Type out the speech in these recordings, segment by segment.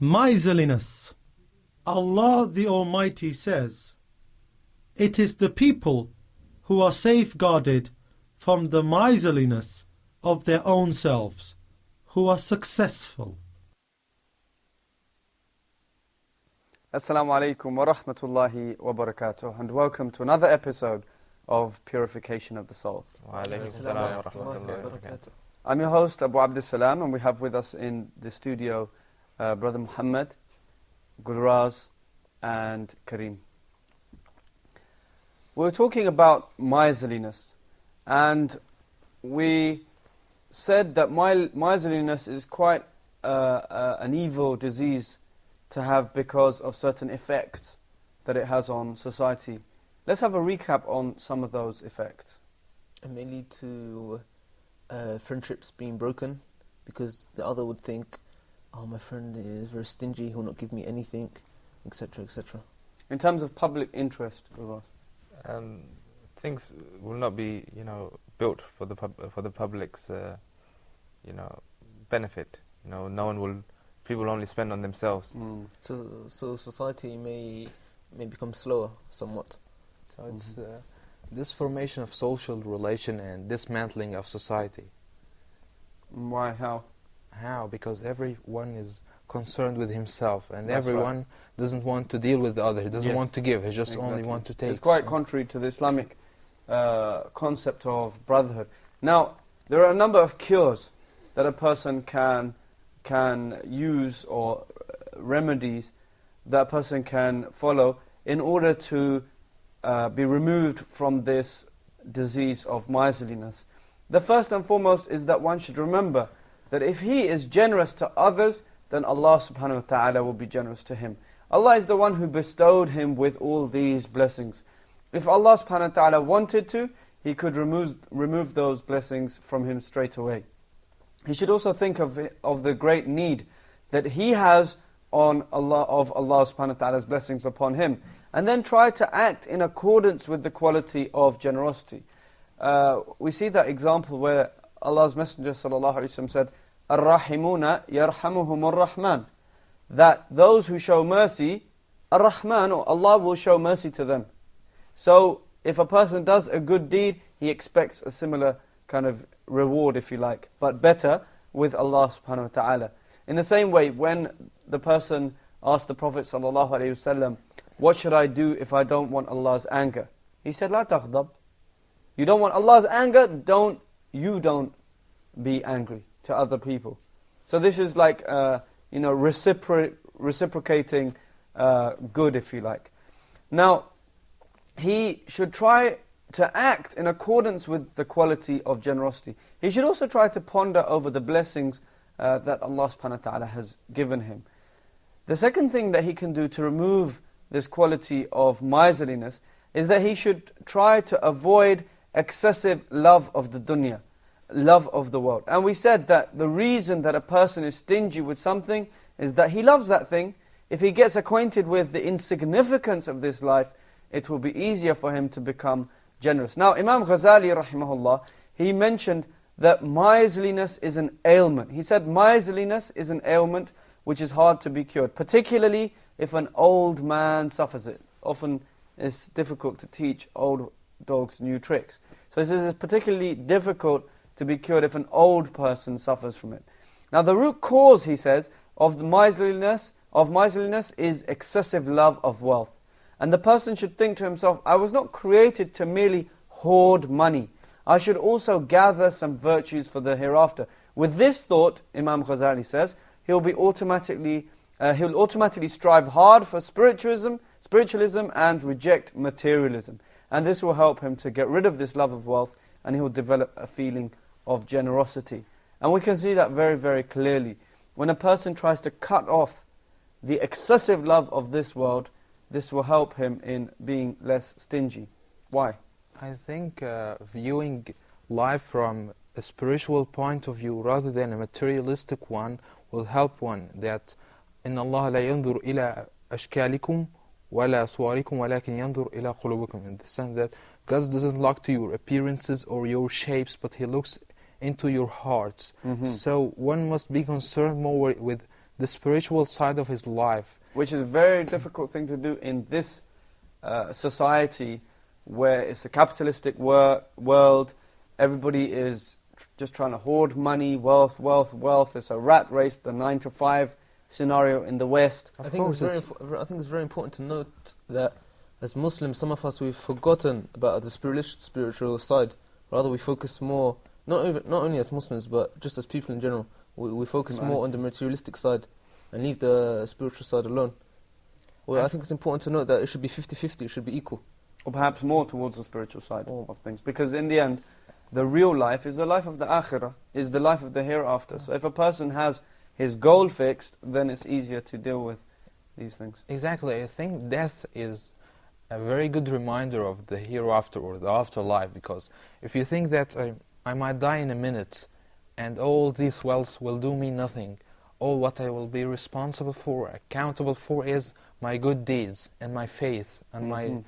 Miserliness. Allah the Almighty says, "It is the people who are safeguarded from the miserliness of their own selves who are successful." Assalamu alaikum wa rahmatullahi wa barakatuh, and welcome to another episode of Purification of the Soul. Wa alaikum assalam wa rahmatullahi wa barakatuh. I'm your host, abu-abdissalaam, and we have with us in the studio Brother Muhammad, Gulraz, and Kareem. We're talking about miserliness, and we said that miserliness is quite an evil disease to have because of certain effects that it has on society. Let's have a recap on some of those effects. It may lead to friendships being broken, because the other would think, oh, my friend is very stingy, he will not give me anything, etc., etc. In terms of public interest, things will not be, built for the public's, benefit. People only spend on themselves. So society may become slower somewhat. So it's this formation of social relation and dismantling of society. Why? How? How? Because everyone is concerned with himself, and That's everyone right. doesn't want to deal with the other. He doesn't Yes. want to give. He just Exactly. only want to take. It's quite contrary to the Islamic concept of brotherhood. Now, there are a number of cures that a person can use, or remedies that a person can follow in order to be removed from this disease of miserliness. The first and foremost is that one should remember that if he is generous to others, then Allah subhanahu wa ta'ala will be generous to him. Allah is the one who bestowed him with all these blessings. If Allah subhanahu wa ta'ala wanted to, He could remove those blessings from him straight away. He should also think of the great need that he has on Allah, of Allah subhanahu wa ta'ala's blessings upon him, and then try to act in accordance with the quality of generosity. We see that example where Allah's Messenger sallallahu alaihi wasallam said, "Ar-Rahimuna yarhamuhum ar-Rahman," that those who show mercy, ar-Rahman, or Allah will show mercy to them. So if a person does a good deed, he expects a similar kind of reward, if you like, but better with Allah subhanahu wa ta'ala. In the same way, when the person asked the Prophet sallallahu alaihi wasallam, "What should I do if I don't want Allah's anger?" He said, "La taghdab." You don't want Allah's anger, don't be angry to other people. So this is like, reciprocating good, if you like. Now, he should try to act in accordance with the quality of generosity. He should also try to ponder over the blessings that Allah subhanahu wa ta'ala has given him. The second thing that he can do to remove this quality of miserliness is that he should try to avoid excessive love of the dunya, love of the world. And we said that the reason that a person is stingy with something is that he loves that thing. If he gets acquainted with the insignificance of this life, it will be easier for him to become generous. Now, Imam Ghazali rahimahullah, he mentioned that miserliness is an ailment. He said miserliness is an ailment which is hard to be cured, particularly if an old man suffers it. Often it's difficult to teach old dogs new tricks. So he says it's particularly difficult to be cured if an old person suffers from it. Now the root cause, he says, of the miserliness is excessive love of wealth. And the person should think to himself, I was not created to merely hoard money. I should also gather some virtues for the hereafter. With this thought, Imam Ghazali says, he'll automatically strive hard for spiritualism and reject materialism. And this will help him to get rid of this love of wealth, and he will develop a feeling of generosity. And we can see that very, very clearly. When a person tries to cut off the excessive love of this world, this will help him in being less stingy. Why? I think viewing life from a spiritual point of view rather than a materialistic one will help one. That إِنَّ اللَّهَ لَا يَنْظُرُ إِلَىٰ أَشْكَالِكُمْ وَلَا صُوَارِكُمْ وَلَكِنْ يَنْظُرُ إِلَىٰ قُلُوبِكُمْ, in the sense that God doesn't look to your appearances or your shapes, but He looks into your hearts. So one must be concerned more with the spiritual side of his life. Which is a very difficult thing to do in this society where it's a capitalistic world. Everybody is just trying to hoard money, wealth. It's a rat race, the 9-to-5 scenario in the West. I think it's very important to note that as Muslims, some of us, we've forgotten about the spiritual side. Rather, we focus more, not only as Muslims, but just as people in general, we focus more on the materialistic side and leave the spiritual side alone. Well, I think it's important to note that it should be 50-50, it should be equal. Or perhaps more towards the spiritual side of things. Because in the end, the real life is the life of the akhirah, is the life of the hereafter. So if a person has his goal fixed, then it's easier to deal with these things. Exactly. I think death is a very good reminder of the hereafter or the afterlife, because if you think that I might die in a minute and all this wealth will do me nothing, all what I will be responsible for, accountable for, is my good deeds and my faith and my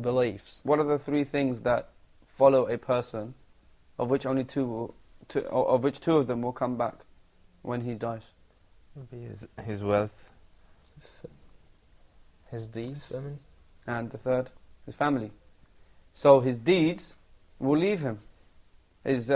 beliefs. What are the three things that follow a person, of which only two of them will come back when he dies? Maybe his wealth, His deeds, and the third, his family. So his deeds will leave him. His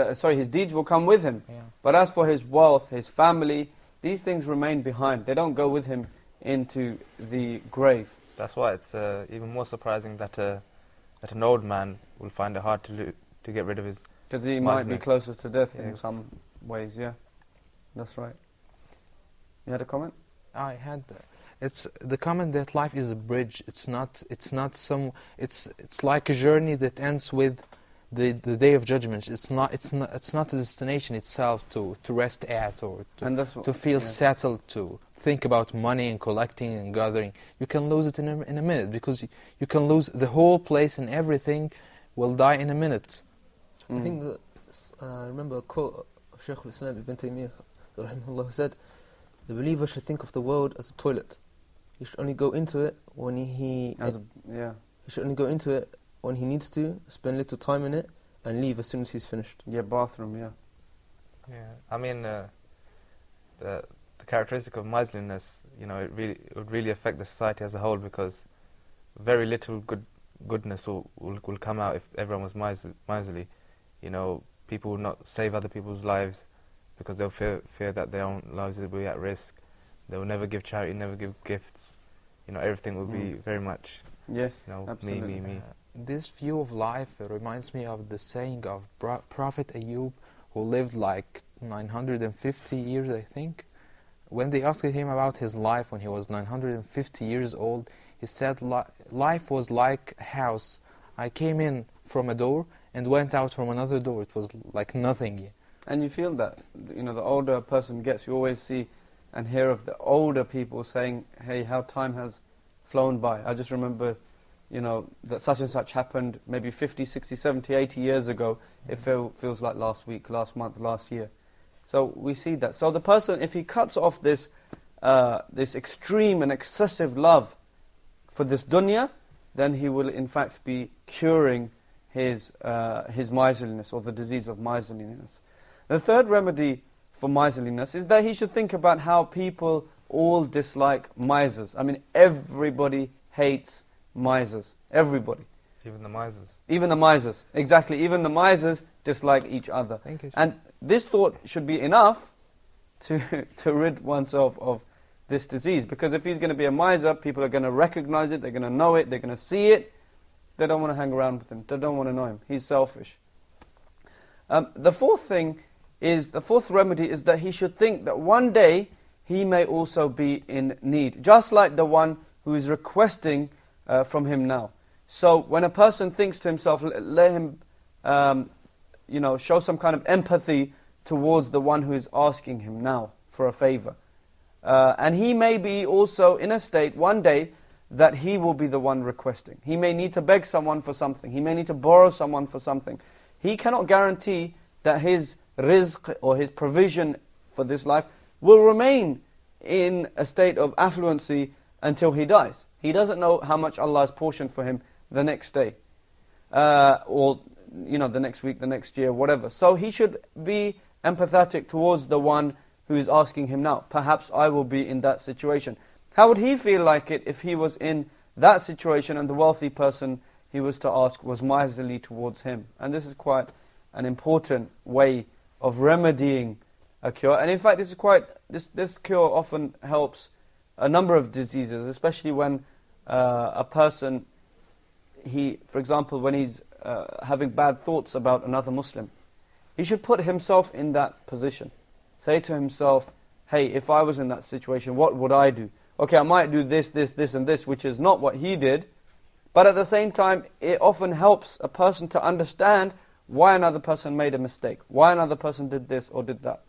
deeds will come with him. Yeah. But as for his wealth, his family, these things remain behind. They don't go with him into the grave. That's why it's even more surprising that an old man will find it hard to get rid of his... Because he might be closer to death in Yes. some ways, yeah. That's right. You had a comment? I had. It's the comment that life is a bridge. It's not some. It's like a journey that ends with the day of judgment. It's not a destination itself to rest at or to feel settled, to think about money and collecting and gathering. You can lose it in a minute, because you can lose the whole place and everything will die in a minute. I think that, I remember a quote of Sheikh al-Islam Ibn Taymiyyah, rahimahullah, who said, the believer should think of the world as a toilet. He should only go into it when he should only go into it when he needs to, spend little time in it, and leave as soon as he's finished. Yeah, bathroom, yeah. Yeah, I mean, the characteristic of miserliness, it would really affect the society as a whole, because very little goodness will come out if everyone was miserly. People will not save other people's lives because they'll fear that their own lives will be at risk. They will never give charity, never give gifts. Everything will be very much, absolutely. me. This view of life reminds me of the saying of Prophet Ayub, who lived like 950 years, I think. When they asked him about his life when he was 950 years old, he said, life was like a house. I came in from a door and went out from another door. It was like nothing. And you feel that, the older a person gets, you always see and hear of the older people saying, hey, how time has flown by. I just remember, that such and such happened maybe 50, 60, 70, 80 years ago. It feels like last week, last month, last year. So we see that. So the person, if he cuts off this extreme and excessive love for this dunya, then he will in fact be curing his miserliness, or the disease of miserliness. The third remedy for miserliness is that he should think about how people all dislike misers. I mean, everybody hates misers. Everybody. Even the misers. Even the misers. Exactly. Even the misers dislike each other. Thank you. And this thought should be enough to rid oneself of this disease. Because if he's going to be a miser, people are going to recognize it, they're going to know it, they're going to see it. They don't want to hang around with him. They don't want to know him. He's selfish. The fourth remedy is that he should think that one day he may also be in need, just like the one who is requesting from him now. So when a person thinks to himself, let him show some kind of empathy towards the one who is asking him now for a favor. And he may be also in a state one day that he will be the one requesting. He may need to beg someone for something. He may need to borrow someone for something. He cannot guarantee that his rizq or his provision for this life will remain in a state of affluency until he dies. He doesn't know how much Allah has portioned for him the next day, or the next week, the next year, whatever. So he should be empathetic towards the one who is asking him now. Perhaps I will be in that situation. How would he feel like it if he was in that situation and the wealthy person he was to ask was miserly towards him? And this is quite an important way of remedying a cure. And in fact, this cure often helps a number of diseases, especially when a person, for example, when he's having bad thoughts about another Muslim, he should put himself in that position. Say to himself, hey, if I was in that situation, what would I do? Okay, I might do this, this, this, and this, which is not what he did. But at the same time, it often helps a person to understand why another person made a mistake, why another person did this or did that.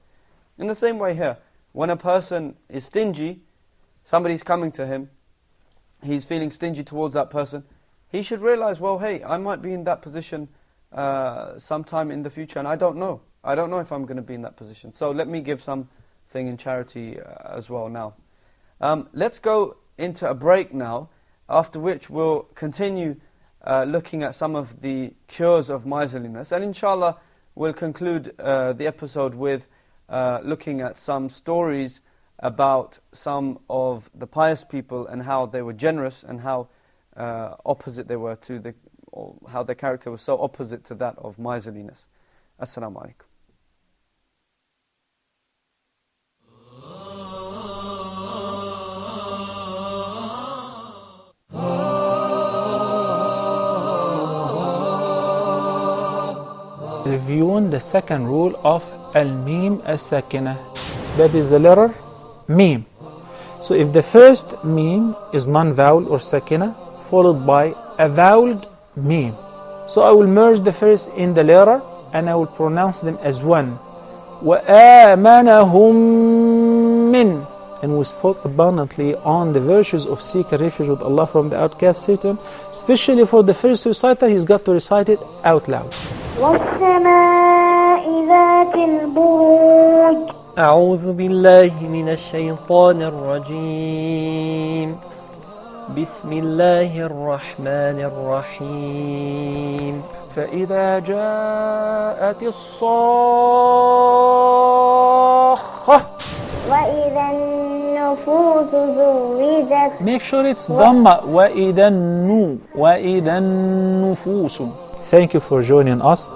In the same way here, when a person is stingy, somebody's coming to him, he's feeling stingy towards that person, he should realize, well, hey, I might be in that position sometime in the future, and I don't know. I don't know if I'm going to be in that position. So let me give something in charity as well now. Let's go into a break now, after which we'll continue looking at some of the cures of miserliness. And inshallah, we'll conclude the episode with looking at some stories about some of the pious people and how they were generous and how opposite they were to or how their character was so opposite to that of miserliness. Assalamu alaikum. Reviewing the second rule of al-mim as-sakina. That is the letter mim. So if the first mim is non-vowel or sakina, followed by a voweled mim. So I will merge the first in the letter and I will pronounce them as one. وَآمَنَهُمْ مِنْ. And we spoke abundantly on the virtues of seeking refuge with Allah from the outcast Satan. Especially for the first reciter, he's got to recite it out loud. وَالسَّمَاءِ ذَاتِ الْبُرُوجِ. أعوذ بالله من الشيطان الرجيم. بسم الله الرحمن الرحيم. فإذا جاءت الصاخة. وَإِذَا النُّفُوسُ زُوِّجَتْ. Make sure it's Dhamma. وَإِذَا النُّفُوسُ. Thank you for joining us.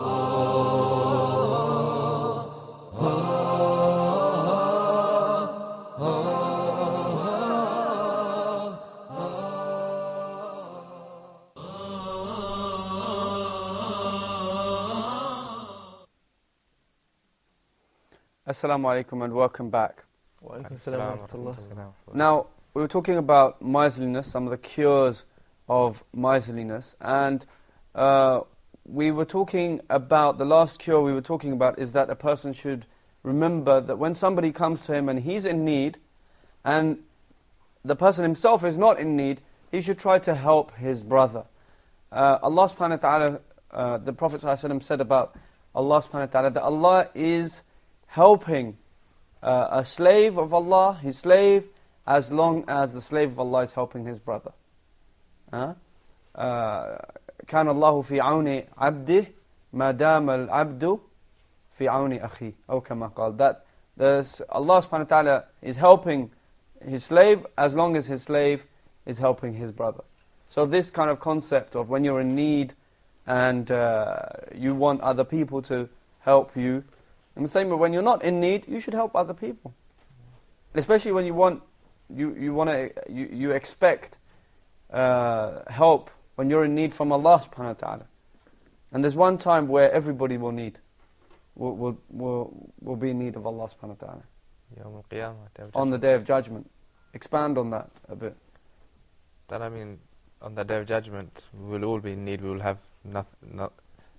Assalamu alaikum and welcome back. Wa alaikum assalam wa rahmatullah. Now, we were talking about miserliness, some of the cures of miserliness, and we were talking about, the last cure we were talking about is that a person should remember that when somebody comes to him and he's in need, and the person himself is not in need, he should try to help his brother. Allah subhanahu wa ta'ala, the Prophet ﷺ said about Allah subhanahu wa ta'ala, that Allah is helping a slave of Allah, his slave, as long as the slave of Allah is helping his brother. كان الله في عون عبده ما دام العبد في عون أخيه أو كما قال. That Allah subhanahu wa ta'ala is helping his slave as long as his slave is helping his brother. So this kind of concept of when you're in need and you want other people to help you, in the same way when you're not in need, you should help other people. Especially when you expect help when you're in need from Allah subhanahu wa ta'ala. And there's one time where everybody will be in need of Allah subhanahu wa ta'ala. Yawm al-Qiyamah, on the Day of Judgment. Expand on that a bit. That I mean, on the Day of Judgment, we will all be in need, we will have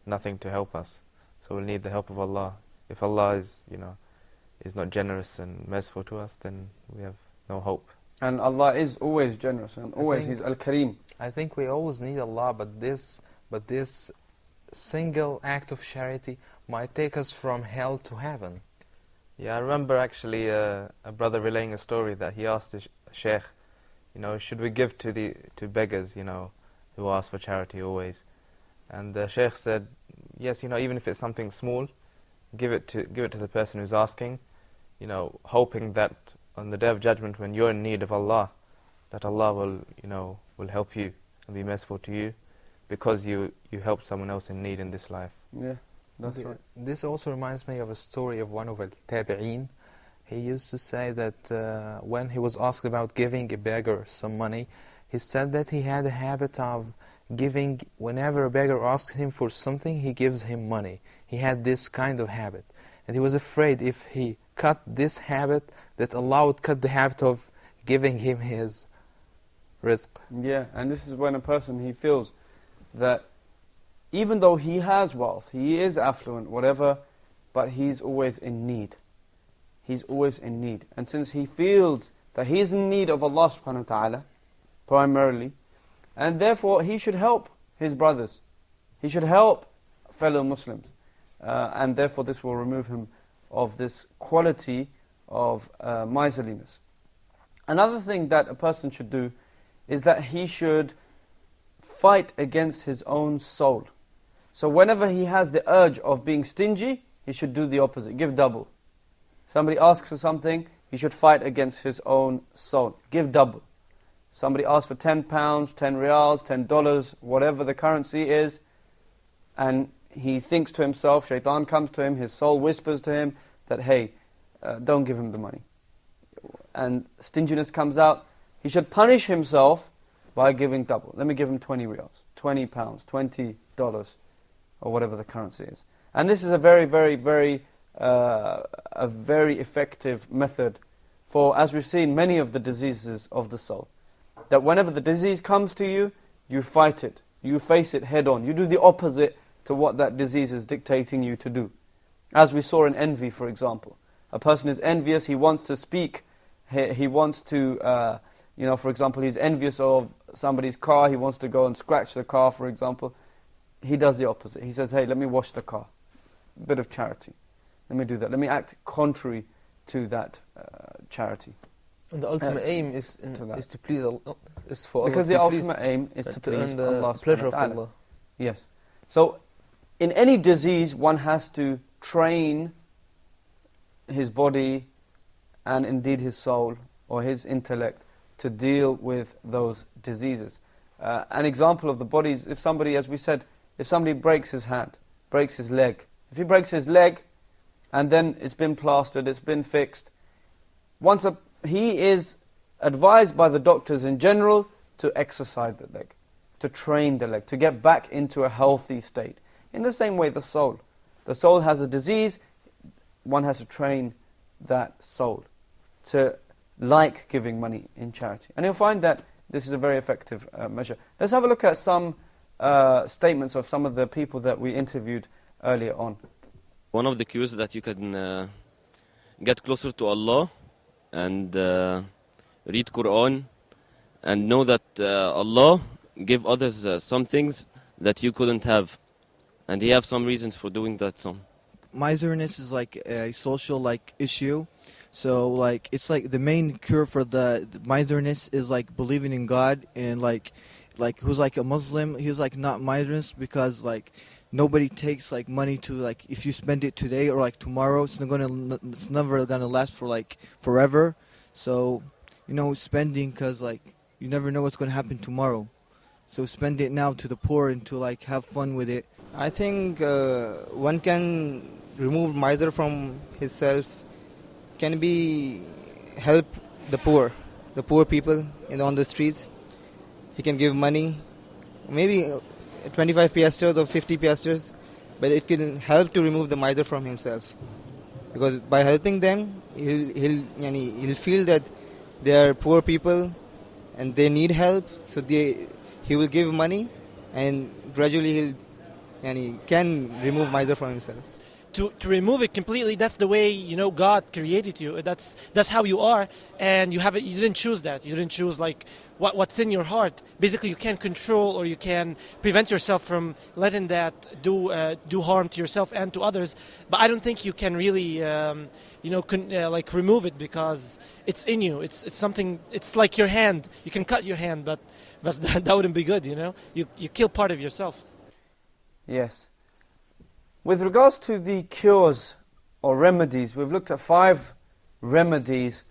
nothing to help us. So we'll need the help of Allah. If Allah is not generous and merciful to us, then we have no hope. And Allah is always generous and always He's Al-Kareem. I think we always need Allah, but this single act of charity might take us from hell to heaven. Yeah, I remember actually a brother relaying a story that he asked a sheikh, should we give to beggars, who ask for charity always? And the sheikh said, yes, even if it's something small, give it to the person who's asking, hoping that on the Day of Judgment, when you're in need of Allah, that Allah will help you and be merciful to you because you helped someone else in need in this life. Yeah, that's right. This also reminds me of a story of one of the tabi'een. He used to say that when he was asked about giving a beggar some money, he said that he had a habit of giving, whenever a beggar asked him for something, he gives him money. He had this kind of habit. And he was afraid if he cut this habit, that Allah would cut the habit of giving him his rizq. Yeah, and this is when a person, he feels that even though he has wealth, he is affluent, whatever, but he's always in need. He's always in need. And since he feels that he's in need of Allah subhanahu wa ta'ala, primarily, and therefore he should help his brothers. He should help fellow Muslims. And therefore this will remove him of this quality of miserliness. Another thing that a person should do is that he should fight against his own soul. So whenever he has the urge of being stingy, he should do the opposite, give double. Somebody asks for something, he should fight against his own soul, give double. Somebody asks for 10 pounds, 10 riyals, $10, whatever the currency is, and he thinks to himself, shaitan comes to him, his soul whispers to him that, hey, don't give him the money. And stinginess comes out. He should punish himself by giving double. Let me give him 20 riyals, 20 pounds, $20, or whatever the currency is. And this is a very, very, very effective method for, as we've seen, many of the diseases of the soul. That whenever the disease comes to you, you fight it. You face it head on. You do the opposite to what that disease is dictating you to do. As we saw in envy, for example. A person is envious, he wants to speak, he wants to, for example, he's envious of somebody's car, he wants to go and scratch the car, for example. He does the opposite. He says, hey, let me wash the car. A bit of charity. Let me do that. Let me act contrary to that charity. And the ultimate aim is to please Allah. Is for Allah because the ultimate aim is to please earn Allah. The pleasure of Allah. Yes. So, in any disease, one has to train his body and indeed his soul or his intellect to deal with those diseases. An example of the bodies, if somebody, as we said, if somebody breaks his hand, breaks his leg, if he breaks his leg and then it's been plastered, it's been fixed, he is advised by the doctors in general to exercise the leg, to train the leg, to get back into a healthy state. In the same way, the soul. The soul has a disease, one has to train that soul to like giving money in charity. And you'll find that this is a very effective measure. Let's have a look at some statements of some of the people that we interviewed earlier on. One of the cures that you can get closer to Allah and read Quran and know that Allah gave others some things that you couldn't have, and He have some reasons for doing that. Some miseriness is like a social issue, so it's like the main cure for the miseriness is like believing in God, and like who's like a Muslim, he's like not miserous because nobody takes money to if you spend it today or tomorrow, it's never gonna last for forever. So spending, because you never know what's gonna happen tomorrow. So spend it now to the poor and to have fun with it. I think one can remove miser from himself, can be help the poor people on the streets. He can give money, maybe 25 piastres or 50 piastres, but it can help to remove the miser from himself. Because by helping them, he'll feel that they are poor people and they need help, so he will give money, and gradually he can remove miser from himself. To remove it completely, that's the way God created you. That's how you are, and you didn't choose that. You didn't choose what's in your heart. Basically, you can't control or you can prevent yourself from letting that do harm to yourself and to others. But I don't think you can really remove it, because it's in you. It's something. It's like your hand. You can cut your hand, but that wouldn't be good. You kill part of yourself. Yes. With regards to the cures or remedies, we've looked at 5 remedies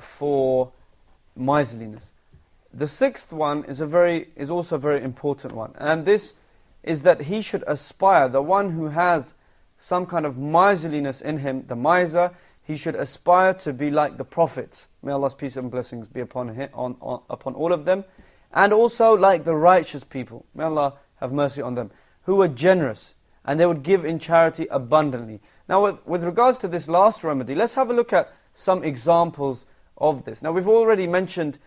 for miserliness. The sixth one is also a very important one, and this is that he should aspire, the one who has some kind of miserliness in him, the miser, he should aspire to be like the prophets. May Allah's peace and blessings be upon him, upon all of them, and also like the righteous people. May Allah have mercy on them, who were generous, and they would give in charity abundantly. Now with regards to this last remedy, let's have a look at some examples of this. Now we've already mentioned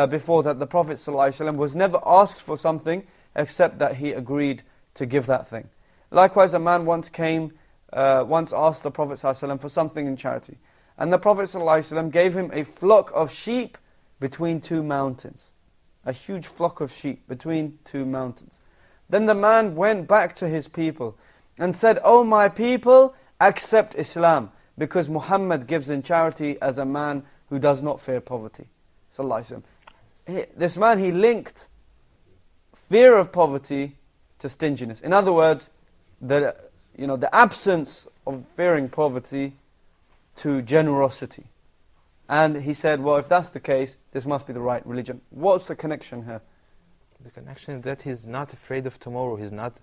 before that the Prophet ﷺ was never asked for something except that he agreed to give that thing. Likewise, a man once asked the Prophet ﷺ for something in charity. And the Prophet ﷺ gave him a flock of sheep between two mountains. A huge flock of sheep between two mountains. Then the man went back to his people and said, "O my people, accept Islam, because Muhammad gives in charity as a man who does not fear poverty." This man, he linked fear of poverty to stinginess. In other words, the absence of fearing poverty to generosity. And he said, well, if that's the case, this must be the right religion. What's the connection here? The connection is that he's not afraid of tomorrow. He doesn't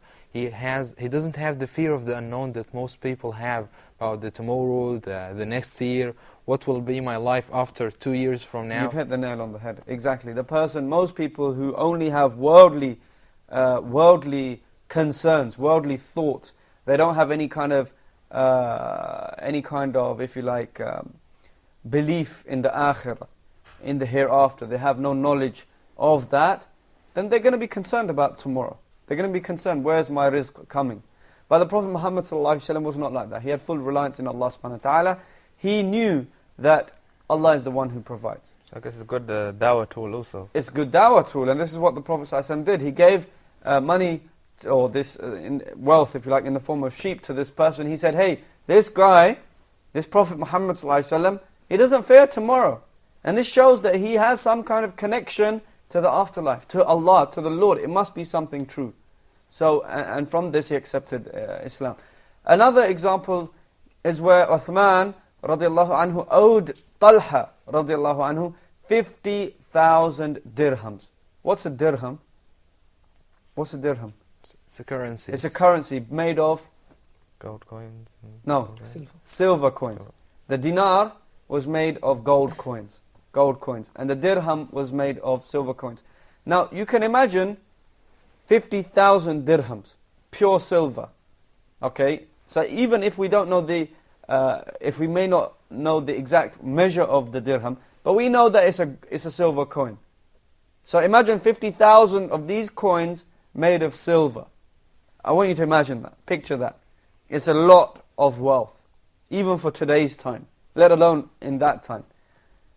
have the fear of the unknown that most people have about the tomorrow, the next year. What will be my life after 2 years from now? You've hit the nail on the head. Exactly. Most people who only have worldly concerns, worldly thoughts, they don't have any kind of, if you like, belief in the akhirah, in the hereafter. They have no knowledge of that. Then they're going to be concerned about tomorrow. They're going to be concerned, where's my rizq coming? But the Prophet Muhammad ﷺ was not like that. He had full reliance in Allah subhanahu wa ta'ala. He knew that Allah is the one who provides. So I guess it's a good dawah tool also. It's a good dawah tool, and this is what the Prophet ﷺ did. He gave money, or this wealth, if you like, in the form of sheep to this person. He said, hey, this guy, this Prophet Muhammad ﷺ, he doesn't fear tomorrow. And this shows that he has some kind of connection to the afterlife, to Allah, to the Lord. It must be something true. So, and from this he accepted Islam. Another example is where Uthman radiallahu anhu owed Talha radiallahu anhu 50,000 dirhams. What's a dirham? What's a dirham? It's a currency. It's a currency made of? Gold coins. No, silver coins. The dinar was made of gold coins. And the dirham was made of silver coins. Now, you can imagine 50,000 dirhams, pure silver. Okay? So even if we don't know if we may not know the exact measure of the dirham, but we know that it's a silver coin. So imagine 50,000 of these coins made of silver. I want you to imagine that. Picture that. It's a lot of wealth, even for today's time, let alone in that time.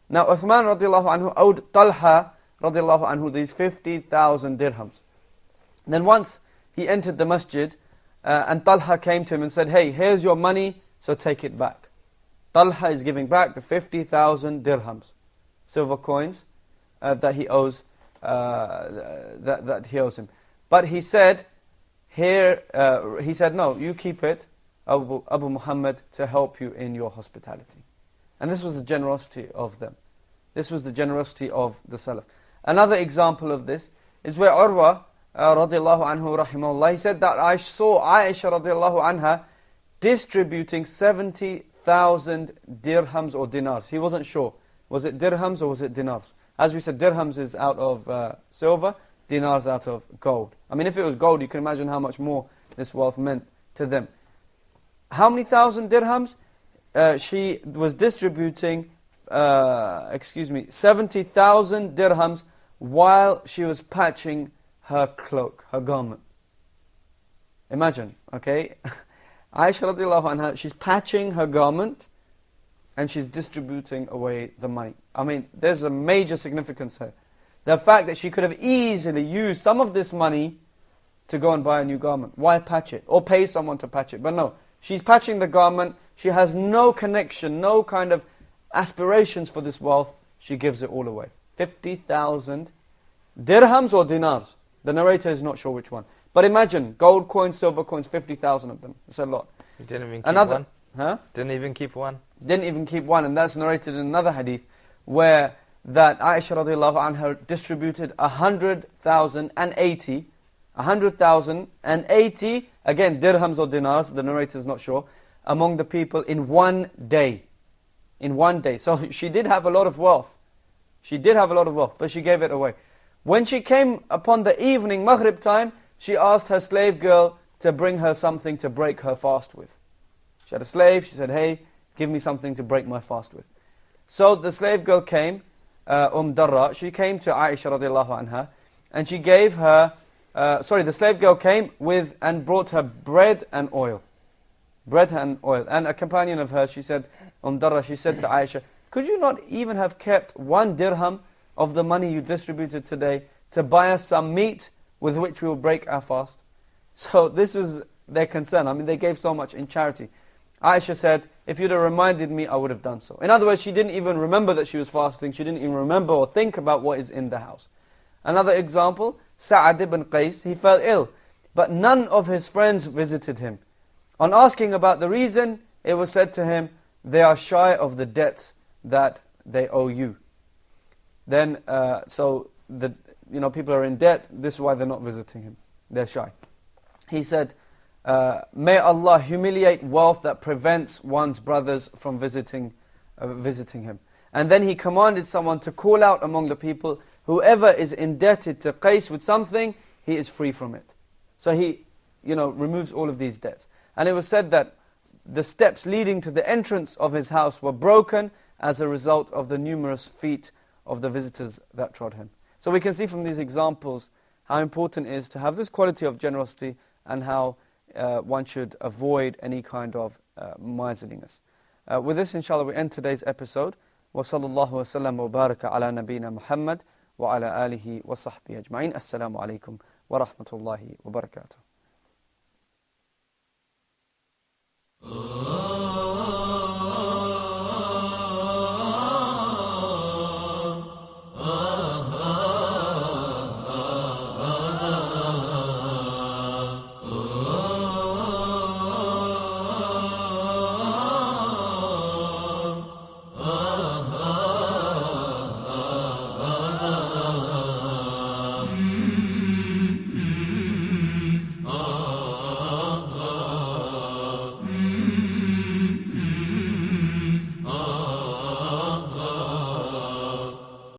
Now, Uthman radiallahu anhu owed Talha radiallahu anhu these 50,000 dirhams. Then once he entered the masjid, and Talha came to him and said, hey, here's your money, so take it back. Talha is giving back the 50,000 dirhams, silver coins, that he owes him. But he said, no, you keep it, Abu Muhammad, to help you in your hospitality. And this was the generosity of them. This was the generosity of the Salaf. Another example of this is where Urwa radiallahu anhu rahimahullah, he said that I saw Aisha radiallahu anha distributing 70,000 dirhams or dinars. He wasn't sure. Was it dirhams or was it dinars? As we said, dirhams is out of silver, dinars out of gold. I mean, if it was gold, you can imagine how much more this wealth meant to them. How many thousand dirhams? She was distributing, 70,000 dirhams while she was patching her cloak, her garment. Imagine, okay? Aisha radiallahu anha, she's patching her garment and she's distributing away the money. I mean, there's a major significance here. The fact that she could have easily used some of this money to go and buy a new garment. Why patch it? Or pay someone to patch it. But no, she's patching the garment. She has no connection, no kind of aspirations for this wealth. She gives it all away. 50,000 dirhams or dinars. The narrator is not sure which one. But imagine, gold coins, silver coins, 50,000 of them. It's a lot. You didn't even keep one? Huh? Didn't even keep one. Didn't even keep one, and that's narrated in another hadith, where that Aisha radiallahu anha distributed 100,080, again dirhams or dinars, the narrator is not sure, among the people in one day. In one day. So she did have a lot of wealth. She did have a lot of wealth, but she gave it away. When she came upon the evening, Maghrib time, she asked her slave girl to bring her something to break her fast with. She had a slave, she said, hey, give me something to break my fast with. So the slave girl came, Darra, she came to Aisha radiallahu anha, and she gave her, the slave girl came with and brought her bread and oil. Bread and oil. And a companion of hers, she said, Darra, she said to Aisha, could you not even have kept 1 dirham of the money you distributed today to buy us some meat with which we will break our fast? So this was their concern. I mean, they gave so much in charity. Aisha said, if you'd have reminded me, I would have done so. In other words, she didn't even remember that she was fasting. She didn't even remember or think about what is in the house. Another example, Sa'ad ibn Qais, he fell ill, but none of his friends visited him. On asking about the reason, it was said to him, they are shy of the debts that they owe you. Then, people are in debt, this is why they're not visiting him. They're shy. He said, may Allah humiliate wealth that prevents one's brothers from visiting him. And then he commanded someone to call out among the people, whoever is indebted to Qais with something, he is free from it. So he, removes all of these debts. And it was said that the steps leading to the entrance of his house were broken as a result of the numerous feet of the visitors that trod him. So we can see from these examples how important it is to have this quality of generosity and how one should avoid any kind of miserliness. With this, inshallah, we end today's episode. وصلى الله وسلم وبارك على نبينا محمد وعلى آله وصحبه أجمعين. السلام عليكم ورحمة الله وبركاته.